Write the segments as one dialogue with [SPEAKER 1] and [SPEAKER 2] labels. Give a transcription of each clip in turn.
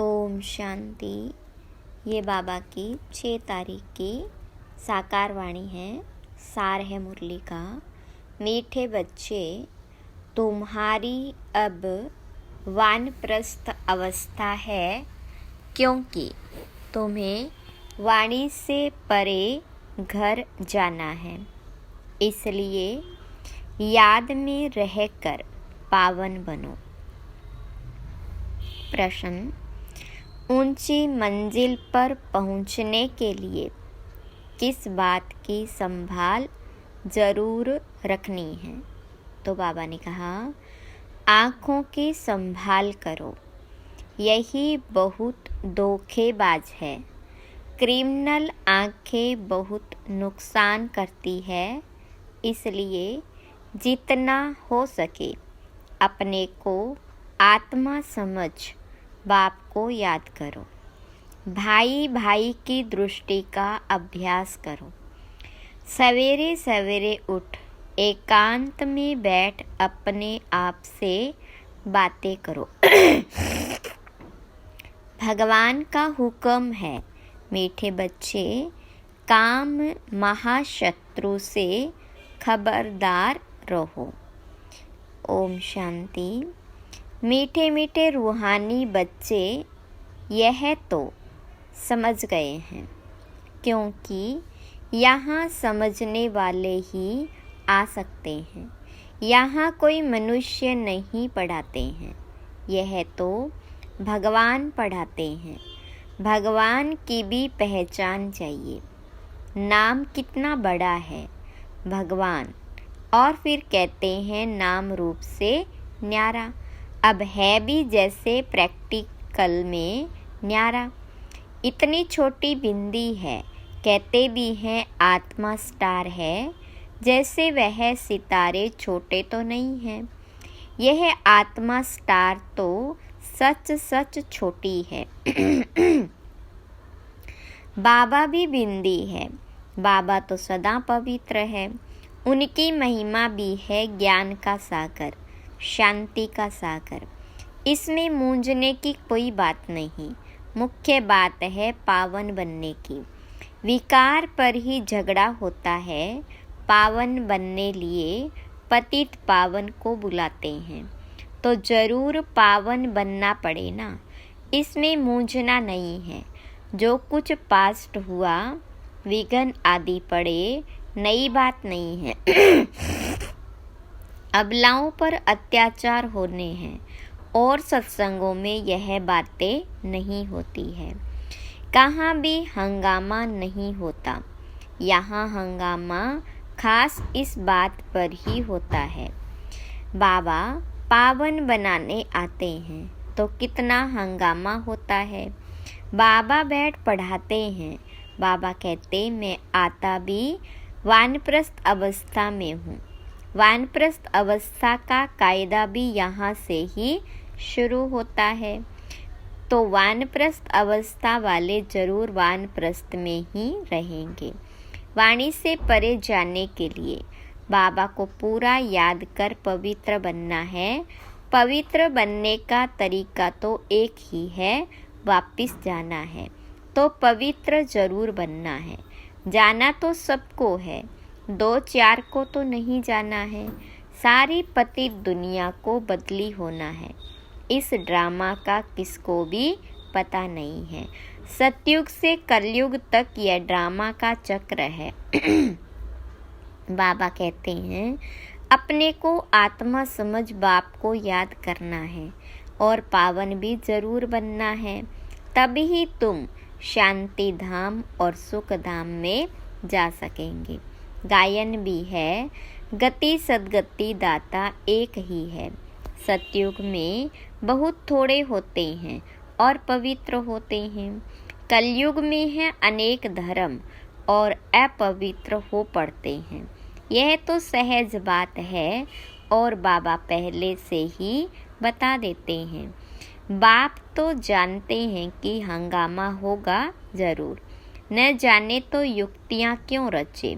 [SPEAKER 1] ओम शांति। ये बाबा की 6 तारीख की साकार वाणी है। सार है मुरली का। मीठे बच्चे, तुम्हारी अब वानप्रस्थ अवस्था है, क्योंकि तुम्हें वाणी से परे घर जाना है। इसलिए याद में रहकर पावन बनो। प्रश्न: ऊंची मंजिल पर पहुंचने के लिए किस बात की संभाल जरूर रखनी है? तो बाबा ने कहा, आँखों की संभाल करो। यही बहुत धोखेबाज है। क्रिमिनल आँखें बहुत नुकसान करती है। इसलिए जितना हो सके अपने को आत्मा समझ बाप को याद करो। भाई भाई की दृष्टि का अभ्यास करो। सवेरे सवेरे उठ एकांत में बैठ अपने आप से बातें करो। भगवान का हुक्म है, मीठे बच्चे, काम महाशत्रु से खबरदार रहो। ओम शांति। मीठे मीठे रूहानी बच्चे यह तो समझ गए हैं, क्योंकि यहाँ समझने वाले ही आ सकते हैं। यहाँ कोई मनुष्य नहीं पढ़ाते हैं, यह तो भगवान पढ़ाते हैं। भगवान की भी पहचान चाहिए। नाम कितना बड़ा है, भगवान, और फिर कहते हैं नाम रूप से न्यारा। अब है भी जैसे प्रैक्टिकल में न्यारा। इतनी छोटी बिंदी है, कहते भी हैं आत्मा स्टार है, जैसे वह सितारे छोटे तो नहीं हैं। यह आत्मा स्टार तो सच सच छोटी है। बाबा भी बिंदी है। बाबा तो सदा पवित्र है। उनकी महिमा भी है ज्ञान का सागर, शांति का सागर। इसमें मूंझने की कोई बात नहीं। मुख्य बात है पावन बनने की। विकार पर ही झगड़ा होता है। पावन बनने लिए पतित पावन को बुलाते हैं, तो जरूर पावन बनना पड़े ना। इसमें मूंझना नहीं है। जो कुछ पास्ट हुआ, विघ्न आदि पड़े, नई बात नहीं है। अबलाओं पर अत्याचार होने हैं और सत्संगों में यह बातें नहीं होती है। कहाँ भी हंगामा नहीं होता। यहाँ हंगामा खास इस बात पर ही होता है। बाबा पावन बनाने आते हैं तो कितना हंगामा होता है। बाबा बैठ पढ़ाते हैं। बाबा कहते, मैं आता भी वानप्रस्थ अवस्था में हूँ। वानप्रस्थ अवस्था का कायदा भी यहाँ से ही शुरू होता है। तो वानप्रस्थ अवस्था वाले जरूर वानप्रस्थ में ही रहेंगे। वाणी से परे जाने के लिए बाबा को पूरा याद कर पवित्र बनना है। पवित्र बनने का तरीका तो एक ही है, वापिस जाना है। तो पवित्र जरूर बनना है। जाना तो सबको है, 2-4 को तो नहीं जाना है। सारी पतित दुनिया को बदली होना है। इस ड्रामा का किसको भी पता नहीं है। सतयुग से कलयुग तक यह ड्रामा का चक्र है। बाबा कहते हैं, अपने को आत्मा समझ बाप को याद करना है और पावन भी जरूर बनना है। तभी ही तुम शांति धाम और सुख धाम में जा सकेंगे। गायन भी है, गति सदगति दाता एक ही है। सतयुग में बहुत थोड़े होते हैं और पवित्र होते हैं। कलयुग में है अनेक धर्म और अपवित्र हो पड़ते हैं। यह तो सहज बात है और बाबा पहले से ही बता देते हैं। बाप तो जानते हैं कि हंगामा होगा जरूर। न जाने तो युक्तियाँ क्यों रचे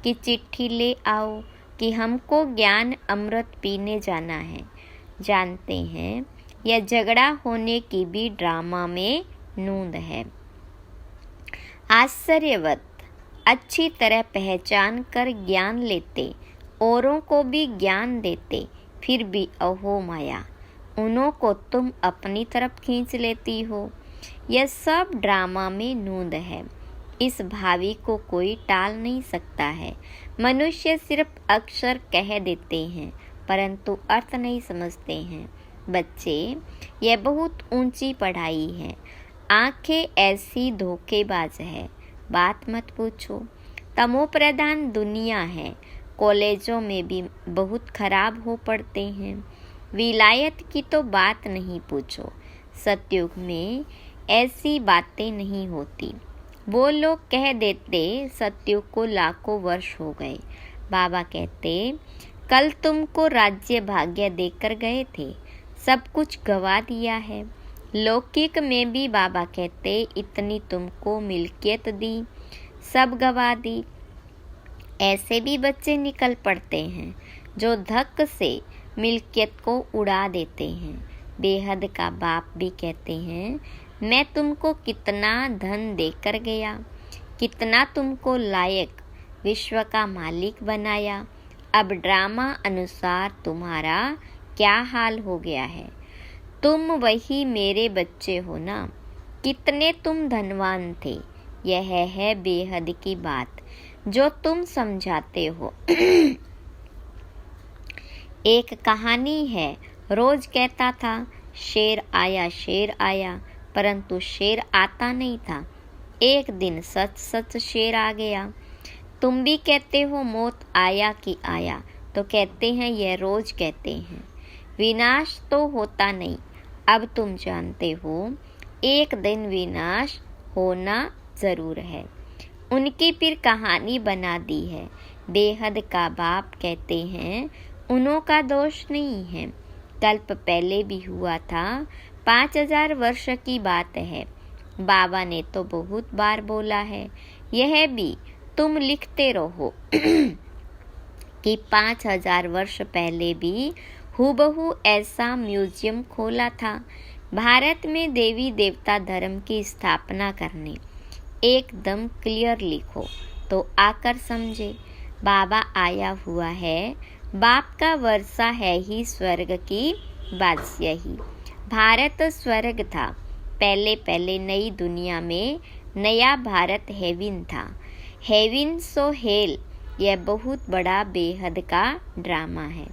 [SPEAKER 1] कि चिट्ठी ले आओ कि हमको ज्ञान अमृत पीने जाना है। जानते हैं या झगड़ा होने की भी ड्रामा में नूंद है। आश्चर्यवत अच्छी तरह पहचान कर ज्ञान लेते, औरों को भी ज्ञान देते, फिर भी अहो माया, उन्हों को तुम अपनी तरफ खींच लेती हो। यह सब ड्रामा में नूंद है। इस भावी को कोई टाल नहीं सकता है। मनुष्य सिर्फ अक्षर कह देते हैं, परंतु अर्थ नहीं समझते हैं। बच्चे, यह बहुत ऊंची पढ़ाई है। आंखें ऐसी धोखेबाज है, बात मत पूछो। तमोप्रधान दुनिया है। कॉलेजों में भी बहुत खराब हो पड़ते हैं। विलायत की तो बात नहीं पूछो। सतयुग में ऐसी बातें नहीं होती। वो लोग कह देते सतयुग को लाखों वर्ष हो गए। बाबा कहते कल तुमको राज्य भाग्य देकर गए थे, सब कुछ गवा दिया है। लौकिक में भी बाबा कहते इतनी तुमको मिल्कियत दी, सब गवा दी। ऐसे भी बच्चे निकल पड़ते हैं जो धक से मिल्कियत को उड़ा देते हैं। बेहद का बाप भी कहते हैं मैं तुमको कितना धन देकर गया, कितना तुमको लायक विश्व का मालिक बनाया। अब ड्रामा अनुसार तुम्हारा क्या हाल हो गया है। तुम वही मेरे बच्चे हो ना। कितने तुम धनवान थे। यह है बेहद की बात जो तुम समझाते हो। एक कहानी है, रोज कहता था शेर आया शेर आया, परंतु शेर आता नहीं था। एक दिन सच सच शेर आ गया। तुम भी कहते हो मौत आया कि आया, तो कहते हैं यह रोज कहते हैं। विनाश तो होता नहीं, अब तुम जानते हो एक दिन विनाश होना जरूर है। उनकी फिर कहानी बना दी है। बेहद का बाप कहते हैं उन्हों का दोष नहीं है। कल्प पहले भी हुआ था, 5000 वर्ष की बात है। बाबा ने तो बहुत बार बोला है, यह भी तुम लिखते रहो कि 5000 वर्ष पहले भी हूबहू ऐसा म्यूजियम खोला था भारत में देवी देवता धर्म की स्थापना करने। एकदम क्लियर लिखो तो आकर समझे। बाबा आया हुआ है, बाप का वर्षा है ही स्वर्ग की बादशाह ही। भारत स्वर्ग था, पहले पहले नई दुनिया में नया भारत हेविन था। हेविन सो हेल, यह बहुत बड़ा बेहद का ड्रामा है।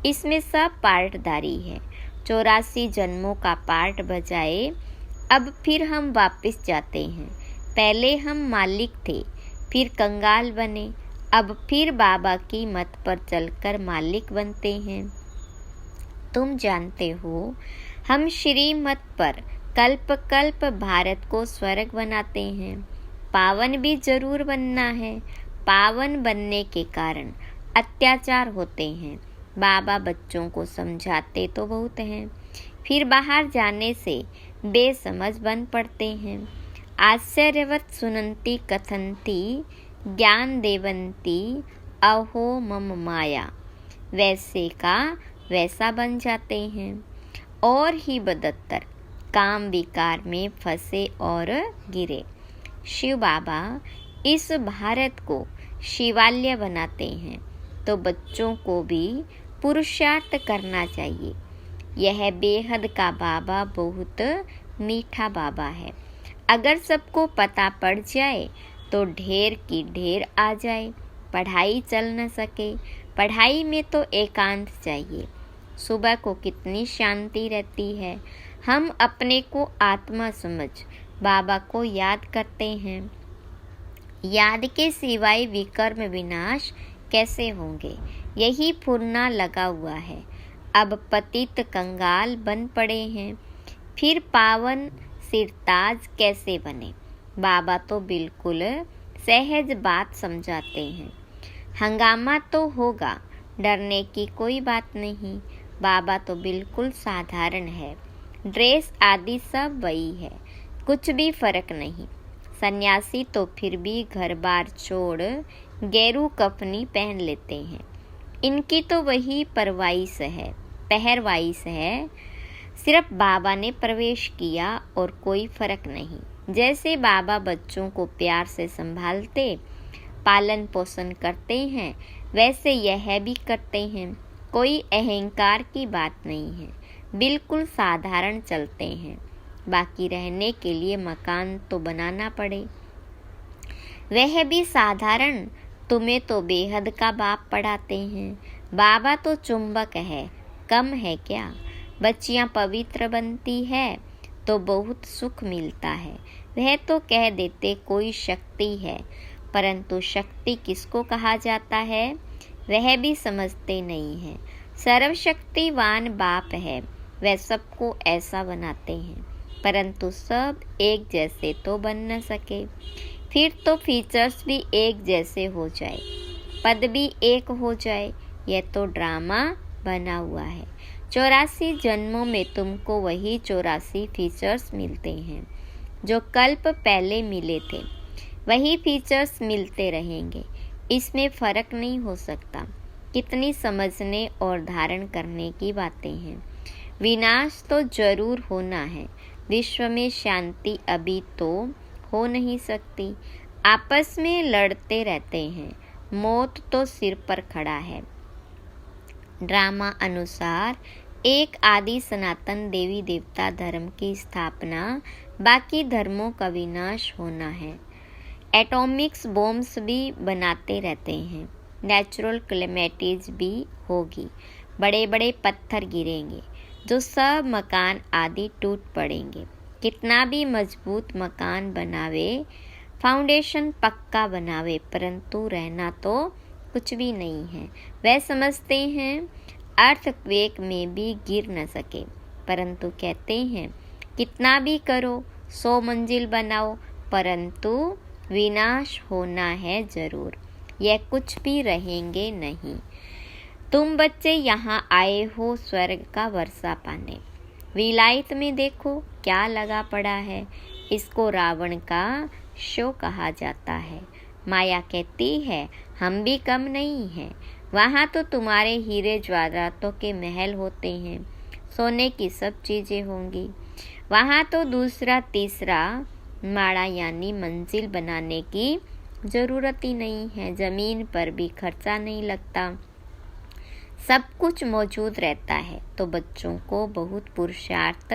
[SPEAKER 1] इसमें सब पार्टदारी है। 84 जन्मों का पार्ट बजाए अब फिर हम वापस जाते हैं। पहले हम मालिक थे, फिर कंगाल बने, अब फिर बाबा की मत पर चलकर मालिक बनते हैं। तुम जानते हो हम श्रीमत पर कल्प कल्प भारत को स्वर्ग बनाते हैं। पावन भी जरूर बनना है। पावन बनने के कारण अत्याचार होते हैं। बाबा बच्चों को समझाते तो बहुत हैं, फिर बाहर जाने से बेसमझ बन पड़ते हैं। आश्चर्यवत सुनंती कथनती ज्ञान देवंती अहो मम माया, वैसे का वैसा बन जाते हैं। और ही बदतर काम विकार में फंसे और गिरे। शिव बाबा इस भारत को शिवालय बनाते हैं, तो बच्चों को भी पुरुषार्थ करना चाहिए। यह बेहद का बाबा बहुत मीठा बाबा है। अगर सबको पता पड़ जाए तो ढेर की ढेर आ जाए, पढ़ाई चल न सके। पढ़ाई में तो एकांत चाहिए। सुबह को कितनी शांति रहती है। हम अपने को आत्मा समझ बाबा को याद करते हैं। याद के सिवाय विकर्म विनाश कैसे होंगे, यही फुरना लगा हुआ है। अब पतित कंगाल बन पड़े हैं, फिर पावन सिरताज कैसे बने। बाबा तो बिल्कुल सहज बात समझाते हैं। हंगामा तो होगा, डरने की कोई बात नहीं। बाबा तो बिल्कुल साधारण है। ड्रेस आदि सब वही है, कुछ भी फर्क नहीं। सन्यासी तो फिर भी घर बार छोड़ गेरू कफनी पहन लेते हैं। इनकी तो वही परवाइश है, पहरवाइश है। सिर्फ बाबा ने प्रवेश किया और कोई फर्क नहीं। जैसे बाबा बच्चों को प्यार से संभालते, पालन पोषण करते हैं, वैसे यह भी करते हैं। कोई अहंकार की बात नहीं है, बिल्कुल साधारण चलते हैं। बाकी रहने के लिए मकान तो बनाना पड़े, वह भी साधारण। तुम्हें तो बेहद का बाप पढ़ाते हैं। बाबा तो चुंबक है, कम है क्या? बच्चियां पवित्र बनती है तो बहुत सुख मिलता है। वह तो कह देते कोई शक्ति है, परंतु शक्ति किसको कहा जाता है वह भी समझते नहीं है। सर्वशक्तिवान बाप है, वह सबको ऐसा बनाते हैं, परंतु सब एक जैसे तो बन न सके। फिर तो फीचर्स भी एक जैसे हो जाए, पद भी एक हो जाए। यह तो ड्रामा बना हुआ है। 84 जन्मों में तुमको वही 84 फीचर्स मिलते हैं जो कल्प पहले मिले थे। वही फीचर्स मिलते रहेंगे, इसमें फर्क नहीं हो सकता। कितनी समझने और धारण करने की बातें हैं। विनाश तो जरूर होना है। विश्व में शांति अभी तो हो नहीं सकती। आपस में लड़ते रहते हैं। मौत तो सिर पर खड़ा है। ड्रामा अनुसार एक आदि सनातन देवी देवता धर्म की स्थापना, बाकी धर्मों का विनाश होना है। एटॉमिक्स बॉम्ब्स भी बनाते रहते हैं। नेचुरल क्लेमिटीज भी होगी। बड़े बड़े पत्थर गिरेंगे जो सब मकान आदि टूट पड़ेंगे। कितना भी मजबूत मकान बनावे, फाउंडेशन पक्का बनावे, परंतु रहना तो कुछ भी नहीं है। वह समझते हैं अर्थक्वेक में भी गिर न सके, परंतु कहते हैं कितना भी करो, 100 मंजिल बनाओ, परंतु विनाश होना है जरूर। यह कुछ भी रहेंगे नहीं। तुम बच्चे यहाँ आए हो स्वर्ग का वर्षा पाने। विलायत में देखो क्या लगा पड़ा है। इसको रावण का शो कहा जाता है। माया कहती है हम भी कम नहीं हैं। वहाँ तो तुम्हारे हीरे जवाहरातों के महल होते हैं, सोने की सब चीज़ें होंगी। वहाँ तो दूसरा तीसरा माड़ा यानी मंजिल बनाने की ज़रूरत ही नहीं है। ज़मीन पर भी खर्चा नहीं लगता, सब कुछ मौजूद रहता है। तो बच्चों को बहुत पुरुषार्थ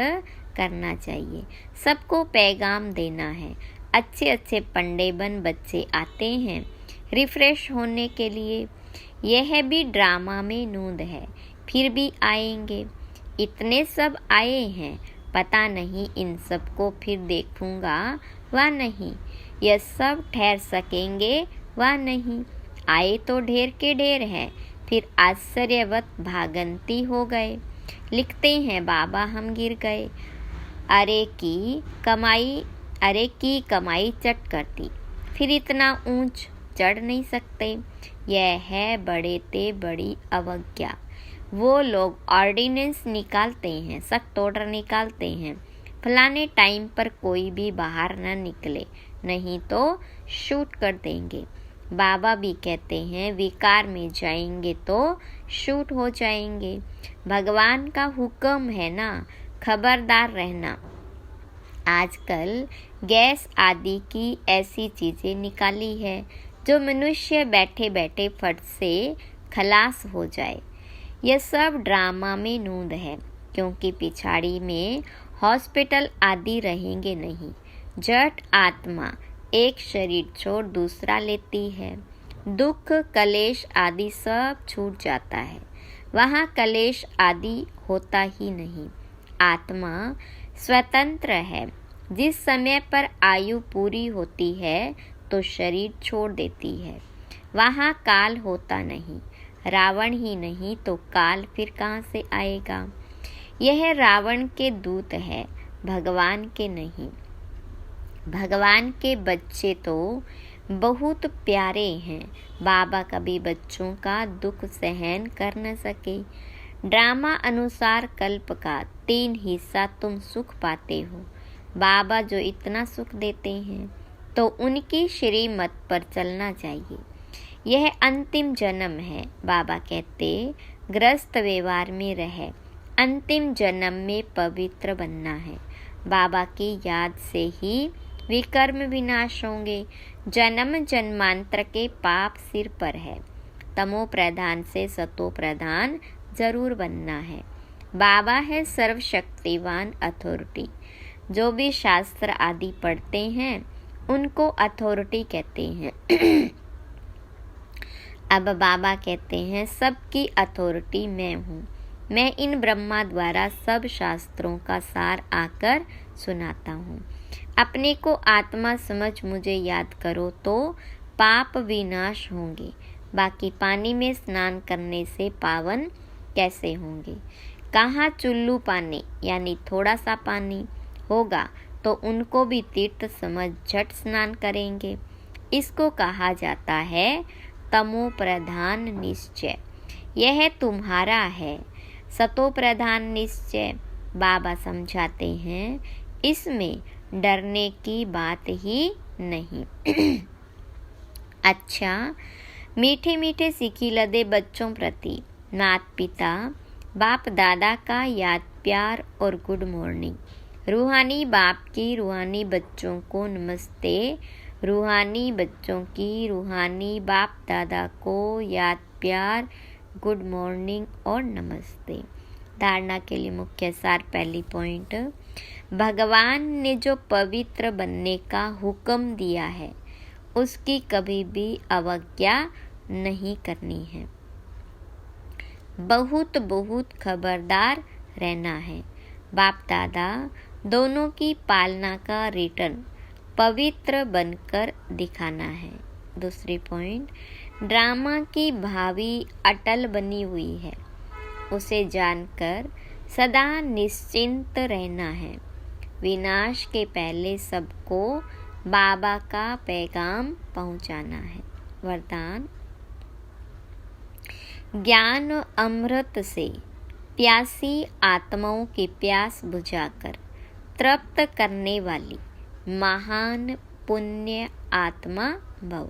[SPEAKER 1] करना चाहिए, सबको पैगाम देना है। अच्छे अच्छे पंडेबन बच्चे आते हैं रिफ्रेश होने के लिए। यह भी ड्रामा में नूंद है, फिर भी आएंगे। इतने सब आए हैं, पता नहीं इन सबको फिर देखूंगा व नहीं, यह सब ठहर सकेंगे व नहीं। आए तो ढेर के ढेर है, फिर आश्चर्यवत भागंती हो गए। लिखते हैं बाबा हम गिर गए। अरे की कमाई चट करती, फिर इतना ऊंच चढ़ नहीं सकते। यह है बड़े ते बड़ी अवज्ञा। वो लोग ऑर्डिनेंस निकालते हैं, सख्त ऑर्डर निकालते हैं, फलाने टाइम पर कोई भी बाहर न निकले, नहीं तो शूट कर देंगे। बाबा भी कहते हैं विकार में जाएंगे तो शूट हो जाएंगे। भगवान का हुक्म है ना, खबरदार रहना। आजकल गैस आदि की ऐसी चीज़ें निकाली है जो मनुष्य बैठे बैठे फट से खलास हो जाए। यह सब ड्रामा में नूंद है, क्योंकि पिछाड़ी में हॉस्पिटल आदि रहेंगे नहीं। जट आत्मा एक शरीर छोड़ दूसरा लेती है। दुख कलेश आदि सब छूट जाता है। वहाँ कलेश आदि होता ही नहीं। आत्मा स्वतंत्र है। जिस समय पर आयु पूरी होती है तो शरीर छोड़ देती है। वहाँ काल होता नहीं। रावण ही नहीं तो काल फिर कहाँ से आएगा। यह रावण के दूत है, भगवान के नहीं। भगवान के बच्चे तो बहुत प्यारे हैं। बाबा कभी बच्चों का दुख सहन कर न सके। ड्रामा अनुसार कल्प का 3 हिस्सा तुम सुख पाते हो। बाबा जो इतना सुख देते हैं तो उनकी श्रीमत पर चलना चाहिए। यह अंतिम जन्म है। बाबा कहते ग्रस्त व्यवहार में रहे, अंतिम जन्म में पवित्र बनना है। बाबा की याद से ही विकर्म विनाश होंगे। जन्म जन्मांतर के पाप सिर पर है। तमो प्रधान से सतो प्रधान जरूर बनना है। बाबा है सर्वशक्तिवान अथॉरिटी। जो भी शास्त्र आदि पढ़ते हैं उनको अथॉरिटी कहते हैं। अब बाबा कहते हैं सबकी अथॉरिटी मैं हूँ। मैं इन ब्रह्मा द्वारा सब शास्त्रों का सार आकर सुनाता हूँ। अपने को आत्मा समझ मुझे याद करो तो पाप विनाश होंगे। बाकी पानी में स्नान करने से पावन कैसे होंगे। कहाँ चुल्लू पानी यानी थोड़ा सा पानी होगा तो उनको भी तीर्थ समझ झट स्नान करेंगे। इसको कहा जाता है तमो प्रधान निश्चय। यह तुम्हारा है। सतो प्रधान निश्चय बाबा समझाते हैं इसमें डरने की बात ही नहीं। अच्छा, मीठे मीठे सिखी लदे बच्चों प्रति माता पिता बाप दादा का याद प्यार और गुड मॉर्निंग। रूहानी बाप की रूहानी बच्चों को नमस्ते। रूहानी बच्चों की रूहानी बाप दादा को याद प्यार गुड मॉर्निंग और नमस्ते। धारणा के लिए मुख्य सार। पहली पॉइंट, भगवान ने जो पवित्र बनने का हुक्म दिया है उसकी कभी भी अवज्ञा नहीं करनी है। बहुत बहुत खबरदार रहना है। बाप दादा दोनों की पालना का रिटर्न पवित्र बनकर दिखाना है। दूसरी पॉइंट, ड्रामा की भावी अटल बनी हुई है। उसे जानकर सदा निश्चिंत रहना है। विनाश के पहले सबको बाबा का पैगाम पहुंचाना है। वरदान, ज्ञान अमृत से प्यासी आत्माओं की प्यास बुझाकर तृप्त करने वाली महान पुण्य आत्मा भव।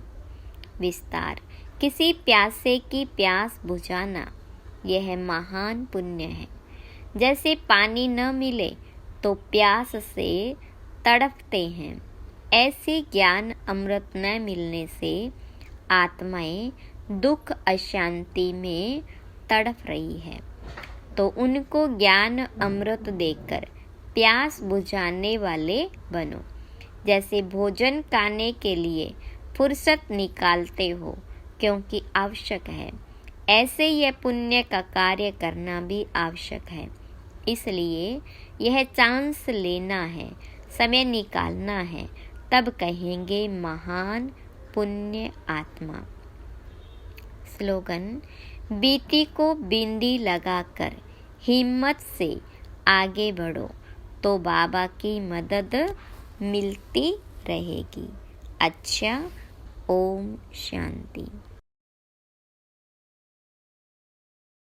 [SPEAKER 1] विस्तार, किसी प्यासे की प्यास बुझाना यह महान पुण्य है। जैसे पानी न मिले तो प्यास से तड़पते हैं, ऐसे ज्ञान अमृत न मिलने से आत्माएं दुख अशांति में तड़प रही है। तो उनको ज्ञान अमृत देकर प्यास बुझाने वाले बनो। जैसे भोजन खाने के लिए फुर्सत निकालते हो क्योंकि आवश्यक है, ऐसे यह पुण्य का कार्य करना भी आवश्यक है। इसलिए यह चांस लेना है, समय निकालना है, तब कहेंगे महान पुण्य आत्मा। स्लोगन, बीती को बिंदी लगाकर हिम्मत से आगे बढ़ो तो बाबा की मदद मिलती रहेगी। अच्छा, ओम शांति।